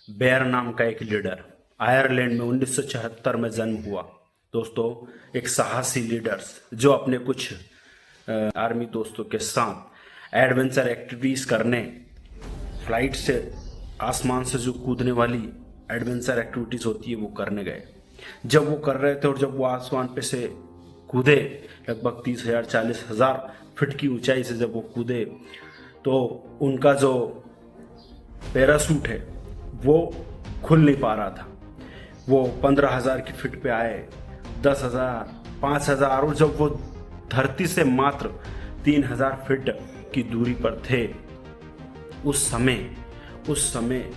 Bear नाम का एक लीडर आयरलैंड में 1974 में जन्म हुआ। दोस्तों, एक साहसी लीडर्स जो अपने कुछ आर्मी दोस्तों के साथ एडवेंचर एक्टिविटीज करने, फ्लाइट से आसमान से जो कूदने वाली एडवेंचर एक्टिविटीज होती है वो करने गए। जब वो कर रहे थे और जब वो आसमान पे से कूदे, लगभग 30,000 40,000 फीट की ऊंचाई से जब वो कूदे, तो उनका जो पैरासूट है वो खुल नहीं पा रहा था। वो 15,000 की फीट पे आए, 10,000, 5,000, और जब वो धरती से मात्र 3,000 फीट की दूरी पर थे, उस समय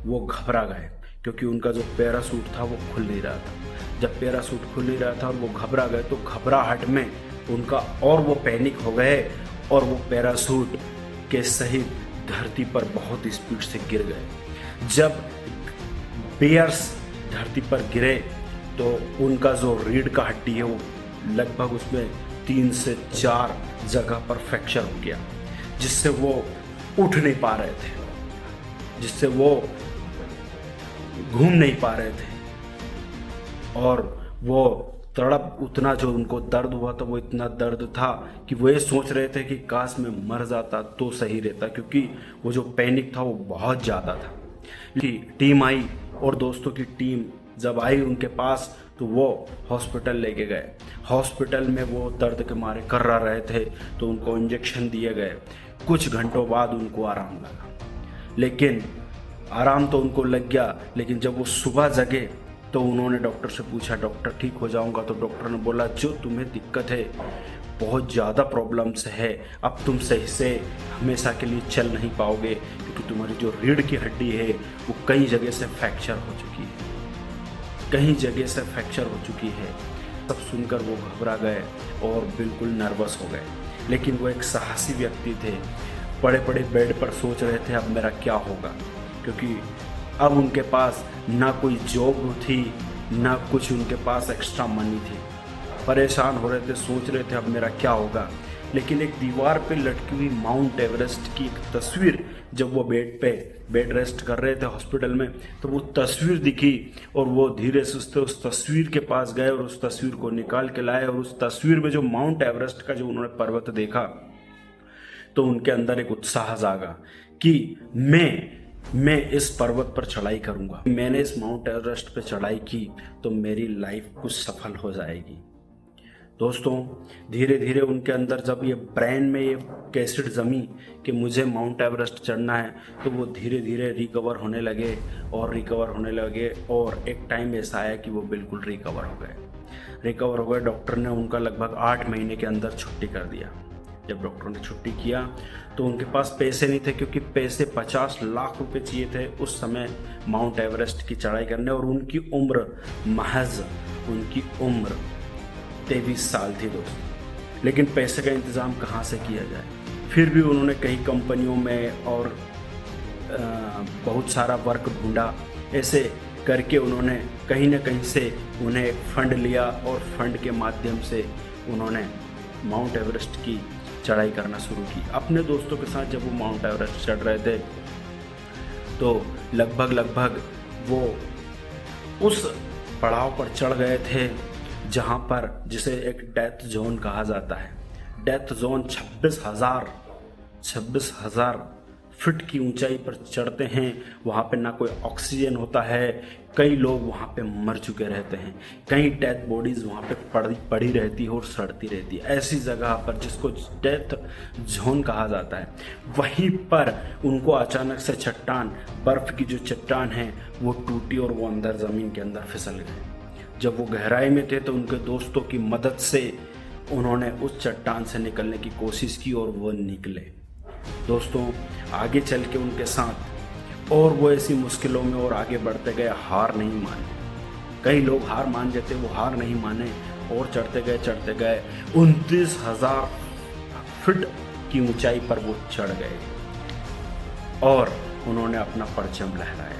वो घबरा गए, क्योंकि उनका जो पैरासूट था वो खुल नहीं रहा था। जब पैरासूट खुल नहीं रहा था और वो घबरा गए, तो घबराहट में उनका और वो पैनिक हो गए और वो पैरासूट के सहित धरती पर बहुत स्पीड से गिर गए। जब बेयर्स धरती पर गिरे तो उनका जो रीढ़ का हड्डी है वो लगभग उसमें 3 से 4 जगह पर फ्रैक्चर हो गया, जिससे वो उठ नहीं पा रहे थे, जिससे वो घूम नहीं पा रहे थे। और वो तड़प, उतना जो उनको दर्द हुआ था वो इतना दर्द था कि वो ये सोच रहे थे कि काश मैं मर जाता तो सही रहता, क्योंकि वो जो पैनिक था वो बहुत ज़्यादा था। टीम आई और दोस्तों की टीम जब आई उनके पास, तो वो हॉस्पिटल लेके गए। हॉस्पिटल में वो दर्द के मारे कर्रा रहे थे, तो उनको इंजेक्शन दिए गए। कुछ घंटों बाद उनको आराम लगा, लेकिन आराम तो उनको लग गया, लेकिन जब वो सुबह जगे तो उन्होंने डॉक्टर से पूछा, डॉक्टर ठीक हो जाऊंगा? तो डॉक्टर ने बोला, जो तुम्हें दिक्कत है बहुत ज़्यादा प्रॉब्लम्स है, अब तुम सही से हमेशा के लिए चल नहीं पाओगे, क्योंकि तुम्हारी जो रीढ़ की हड्डी है वो कई जगह से फ्रैक्चर हो चुकी है, कई जगह से फ्रैक्चर हो चुकी है। तब सुनकर वो घबरा गए और बिल्कुल नर्वस हो गए। लेकिन वो एक साहसी व्यक्ति थे, बड़े बड़े बेड पर सोच रहे थे अब मेरा क्या होगा, क्योंकि अब उनके पास ना कोई जॉब थी, ना कुछ उनके पास एक्स्ट्रा मनी थी। परेशान हो रहे थे, सोच रहे थे अब मेरा क्या होगा। लेकिन एक दीवार पे लटकी हुई माउंट एवरेस्ट की एक तस्वीर, जब वो बेड रेस्ट कर रहे थे हॉस्पिटल में, तो वो तस्वीर दिखी और वो धीरे से उस तस्वीर के पास गए और उस तस्वीर को निकाल के लाए। और उस तस्वीर में जो माउंट एवरेस्ट का जो उन्होंने पर्वत देखा, तो उनके अंदर एक उत्साह जागा कि मैं इस पर्वत पर चढ़ाई करूंगा। मैंने इस माउंट एवरेस्ट पे चढ़ाई की तो मेरी लाइफ कुछ सफल हो जाएगी। दोस्तों, धीरे धीरे उनके अंदर जब ये ब्रेन में ये कैसेट जमी कि मुझे माउंट एवरेस्ट चढ़ना है, तो वो धीरे धीरे रिकवर होने लगे और एक टाइम ऐसा आया कि वो बिल्कुल रिकवर हो गए। डॉक्टर ने उनका लगभग 8 महीने के अंदर छुट्टी कर दिया। जब डॉक्टर ने छुट्टी किया तो उनके पास पैसे नहीं थे, क्योंकि पैसे 50 लाख रुपए चाहिए थे उस समय माउंट एवरेस्ट की चढ़ाई करने, और उनकी उम्र 23 साल थी दोस्तों। लेकिन पैसे का इंतज़ाम कहाँ से किया जाए? फिर भी उन्होंने कई कंपनियों में और बहुत सारा वर्क ढूंढा। ऐसे करके उन्होंने कहीं ना कहीं से उन्हें एक फंड लिया और फंड के माध्यम से उन्होंने माउंट एवरेस्ट की चढ़ाई करना शुरू की। अपने दोस्तों के साथ जब वो माउंट एवरेस्ट चढ़ रहे थे, तो लगभग वो उस पड़ाव पर चढ़ गए थे जहाँ पर, जिसे एक डेथ जोन कहा जाता है। डेथ जोन 26,000 फीट की ऊंचाई पर चढ़ते हैं। वहाँ पे ना कोई ऑक्सीजन होता है, कई लोग वहाँ पे मर चुके रहते हैं, कई डेथ बॉडीज वहाँ पे पड़ी रहती है और सड़ती रहती है। ऐसी जगह पर जिसको डेथ जोन कहा जाता है, वहीं पर उनको अचानक से चट्टान, बर्फ़ की जो चट्टान है वो टूटी और वो अंदर ज़मीन के अंदर फिसल गए। जब वो गहराई में थे तो उनके दोस्तों की मदद से उन्होंने उस चट्टान से निकलने की कोशिश की और वो निकले। दोस्तों, आगे चल के उनके साथ और वो ऐसी मुश्किलों में और आगे बढ़ते गए, हार नहीं माने। कई लोग हार मान जाते, वो हार नहीं माने और चढ़ते गए 29,000 फीट की ऊंचाई पर वो चढ़ गए और उन्होंने अपना परचम लहराया।